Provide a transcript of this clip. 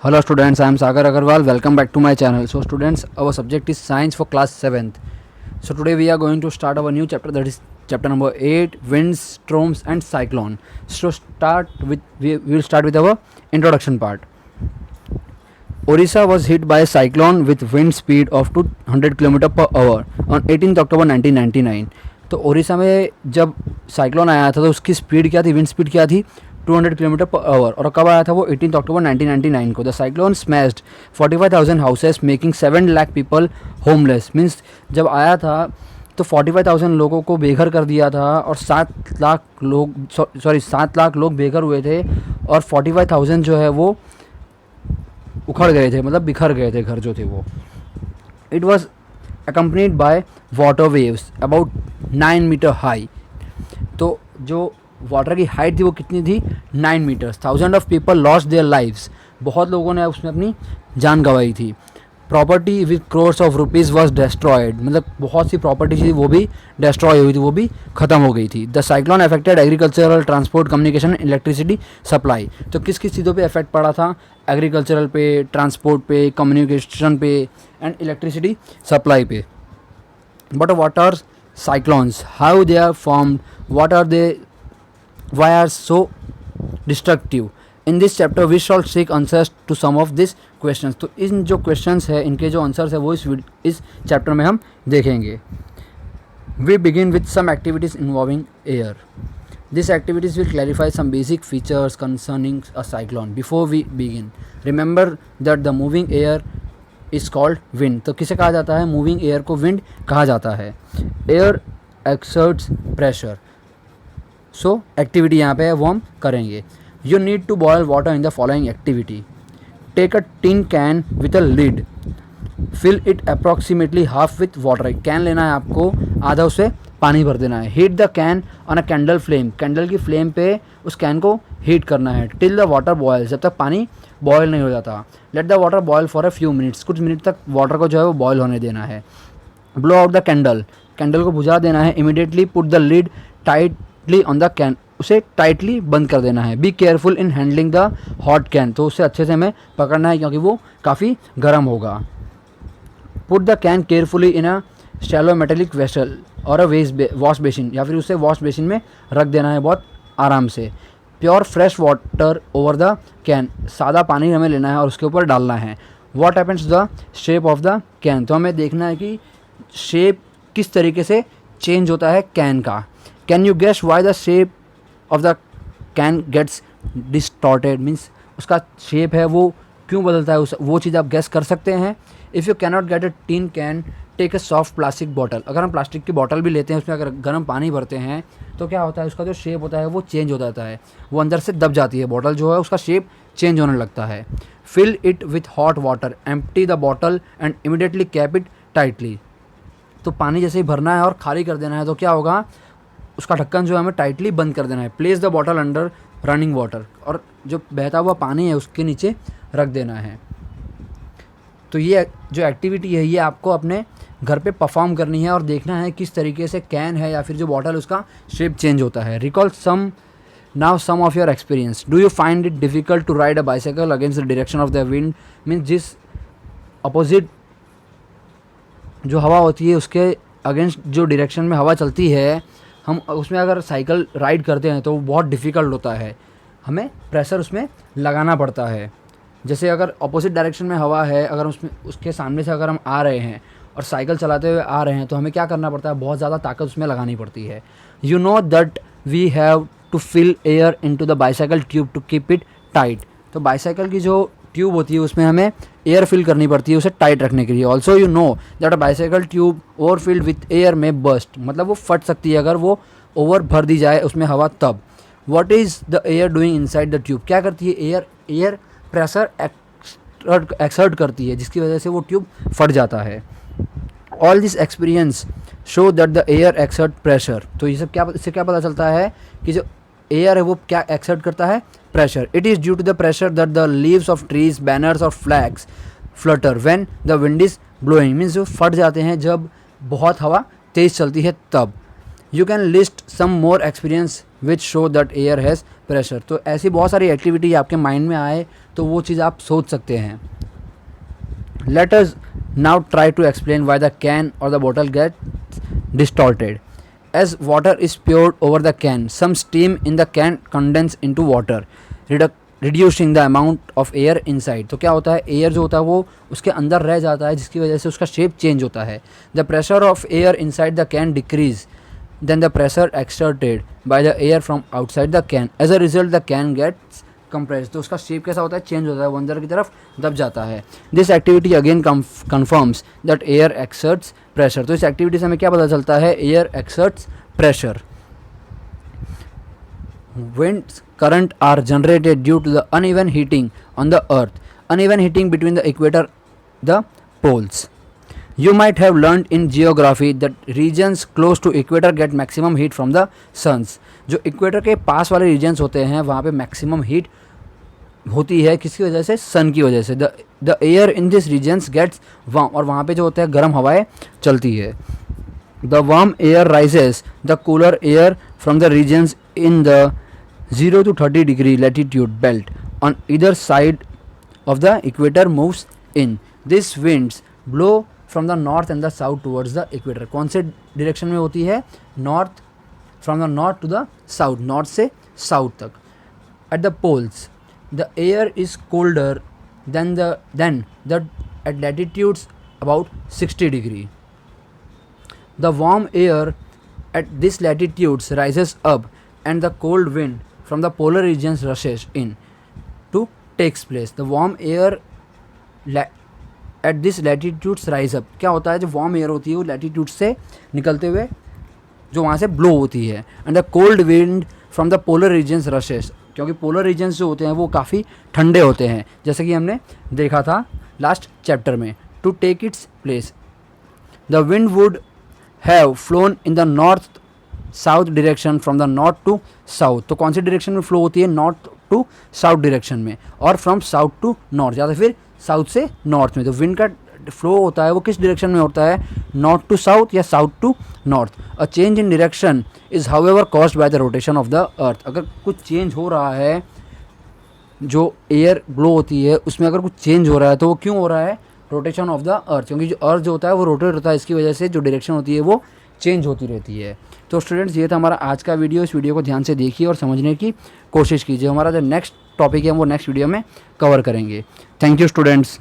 Hello students, I am Sagar Agarwal. Welcome back to my channel. So students, our subject is science for class 7th. So today we are going to start our new chapter, that is chapter number 8, winds, storms and cyclone. So we will start with our introduction part. Orissa was hit by a cyclone with wind speed of 200 km per hour on 18th October 1999. तो ओडिशा में जब cyclone आया था तो उसकी speed क्या थी, wind speed क्या थी, 200 किलोमीटर पर आवर। और कब आया था वो, 18 अक्टूबर 1999 को। The cyclone smashed 45,000 houses making 7 lakh people homeless. Means जब आया था तो 45,000 लोगों को बेघर कर दिया था और 7 लाख लोग बेघर हुए थे और 45,000 जो है वो उखड़ गए थे, मतलब बिखर गए थे घर जो थे वो। It was accompanied by water waves about 9 metre high. तो जो वाटर की हाइट थी वो कितनी थी, 9 metres. 1000 of people lost their lives, बहुत लोगों ने उसमें अपनी जान गंवाई थी। Property with crores of rupees was destroyed, मतलब बहुत सी प्रॉपर्टी थी वो भी डिस्ट्रॉय हुई थी, वो भी ख़त्म हो गई थी। The cyclone affected agricultural, transport, communication, electricity supply. तो किस किस चीज़ों पे इफेक्ट पड़ा था, एग्रीकल्चरल पे, ट्रांसपोर्ट पे, कम्युनिकेशन पे एंड इलेक्ट्रिसिटी सप्लाई पे। But what are cyclones, how they are formed, what are they, why are so destructive. In this chapter we shall seek answers to some of this questions. तो इन जो questions है, इनके जो answers है वो इस चैप्टर में हम देखेंगे। We begin with some activities involving air. This activities will clarify some basic features concerning a cyclone. Before we begin, remember that the moving air is called wind. तो किसे कहा जाता है, मूविंग एयर को wind कहा जाता है। Air exerts pressure. So activity यहाँ पे है वो हम करेंगे। You need to boil water in the following activity. Take a tin can with a lid, fill it approximately half with water. Can लेना है आपको, आधा उससे पानी भर देना है। Heat the can on a candle flame, candle की फ्लेम पे उस कैन को हीट करना है। टिल द वाटर बॉयल, जब तक पानी बॉयल नहीं हो जाता। Let the water boil for a few minutes, कुछ मिनट तक वाटर को जो है वो बॉयल होने देना है। Blow out the candle, candle को बुझा देना है। Immediately put the lid tightly on the can, उसे टाइटली बंद कर देना है। Be careful in handling the hot can, तो उसे अच्छे से हमें पकड़ना है क्योंकि वो काफ़ी गर्म होगा। Put the can carefully in a shallow metallic vessel और अ वॉश बेसिन, या फिर उसे वॉश बेसिन में रख देना है बहुत आराम से। Pure fresh water over the can, सादा पानी हमें लेना है और उसके ऊपर डालना है। What happens the shape of the can, तो हमें देखना है कि शेप किस तरीके से चेंज होता है कैन का। Can you guess why the shape of the can gets distorted, means उसका शेप है वो क्यों बदलता है, वो चीज़ आप गेस कर सकते हैं। If you cannot get a tin can, take a soft plastic bottle. अगर हम प्लास्टिक की बॉटल भी लेते हैं, उसमें अगर गर्म पानी भरते हैं तो क्या होता है, उसका जो शेप होता है वो चेंज हो जाता है, वो अंदर से दब जाती है बॉटल जो है, उसका शेप चेंज होने लगता है। Fill it with hot water, empty the bottle and immediately cap it tightly. तो पानी जैसे ही भरना है और खाली कर देना है तो क्या होगा, उसका ढक्कन जो है हमें टाइटली बंद कर देना है। Place the bottle under running water, और जो बहता हुआ पानी है उसके नीचे रख देना है। तो ये जो एक्टिविटी है ये आपको अपने घर पे परफॉर्म करनी है और देखना है किस तरीके से कैन है या फिर जो बॉटल उसका शेप चेंज होता है। Recall some of your experience. Do you find it difficult to ride a bicycle against the direction of the wind, means जिस अपोजिट जो हवा होती है उसके अगेंस्ट जो डायरेक्शन में हवा चलती है, हम उसमें अगर साइकिल राइड करते हैं तो वो बहुत डिफ़िकल्ट होता है, हमें प्रेशर उसमें लगाना पड़ता है। जैसे अगर अपोजिट डायरेक्शन में हवा है, अगर उसमें उसके सामने से अगर हम आ रहे हैं और साइकिल चलाते हुए आ रहे हैं तो हमें क्या करना पड़ता है, बहुत ज़्यादा ताकत उसमें लगानी पड़ती है। You know that we have to fill air into the bicycle tube to keep it tight. तो बाइसाइकिल की जो ट्यूब होती है उसमें हमें एयर फिल करनी पड़ती है उसे टाइट रखने के लिए। Also you know that a bicycle tube over filled with air में बस्ट, मतलब वो फट सकती है अगर वो ओवर भर दी जाए उसमें हवा तब। What is the air doing inside the tube, क्या करती है एयर प्रेशर एक्सर्ट करती है जिसकी वजह से वो ट्यूब फट जाता है। All this experience show that the air exert pressure. तो ये सब क्या, इससे क्या पता चलता है कि जो एयर है वो क्या एक्सर्ट करता है, pressure. It is due to the pressure that the leaves of trees, banners और flags flutter when the wind is blowing, means जो फट जाते हैं जब बहुत हवा तेज़ चलती है तब। You can list some more experience which show that air has pressure. तो ऐसी बहुत सारी एक्टिविटी आपके माइंड में आए तो वो चीज़ आप सोच सकते हैं। Let us now try to explain why the can और the bottle get distorted. As water is poured over the can, some steam in the can condense into water, reducing the amount of air inside। तो क्या होता है, air जो होता है वो उसके अंदर रह जाता है, जिसकी वजह से उसका शेप चेंज होता है। The pressure of air inside the can decrease then the pressure exerted by the air from outside the can. As a result the can gets compress. तो उसका शेप कैसा होता है, चेंज होता है, वो अंदर की तरफ दब जाता है। This activity again confirms that air exerts pressure. तो इस एक्टिविटी से हमें क्या पता चलता है, air exerts pressure. Winds current are generated due to the uneven heating on the earth, uneven heating between the equator, the poles. You might have learned in geography that regions close to equator get maximum heat from the suns। जो equator के पास वाले regions होते हैं वहाँ पे maximum heat होती है, किसकी वजह से, सन की वजह से। The air in this regions gets warm, और वहाँ पे जो होता है गर्म हवाएं चलती है। The warm air rises the cooler air from the regions in the 0 to 30 degree latitude belt on either side of the equator moves in. These winds blow from the north and the south towards the equator। कौन से direction में होती है, north, from the north to the south, north से south तक। At the poles the air is colder than the at latitudes about 60 degree. The warm air at this latitudes rises up and the cold wind from the polar regions rushes in to takes place। the warm air at this latitudes rise up। क्या होता है, जो warm air होती है वो latitude से निकलते हुए जो वहाँ से blow होती है। and the cold wind from the polar regions rushes, क्योंकि polar regions जो होते हैं वो काफ़ी ठंडे होते हैं, जैसे कि हमने देखा था लास्ट चैप्टर में। to take its place the wind would have flown in the north south direction from the north to south. तो कौन सी डायरेक्शन में फ्लो होती है, नॉर्थ टू साउथ डायरेक्शन में, और फ्रॉम साउथ टू नॉर्थ, या तो फिर साउथ से नॉर्थ में। तो विंड का फ्लो होता है वो किस डायरेक्शन में होता है, नॉर्थ टू साउथ या south to north. A change in direction is however caused by the rotation of the earth. अगर कुछ चेंज हो रहा है, जो एयर ब्लो होती है उसमें अगर कुछ चेंज हो रहा है तो वो क्यों हो रहा है, रोटेशन ऑफ द अर्थ, क्योंकि जो अर्थ जो होता है वो रोटेट होता है, इसकी वजह से जो डायरेक्शन होती है वो चेंज होती रहती है। तो स्टूडेंट्स ये था हमारा आज का वीडियो। इस वीडियो को ध्यान से देखिए और समझने की कोशिश कीजिए। हमारा जो नेक्स्ट टॉपिक है वो नेक्स्ट वीडियो में कवर करेंगे। Thank you students.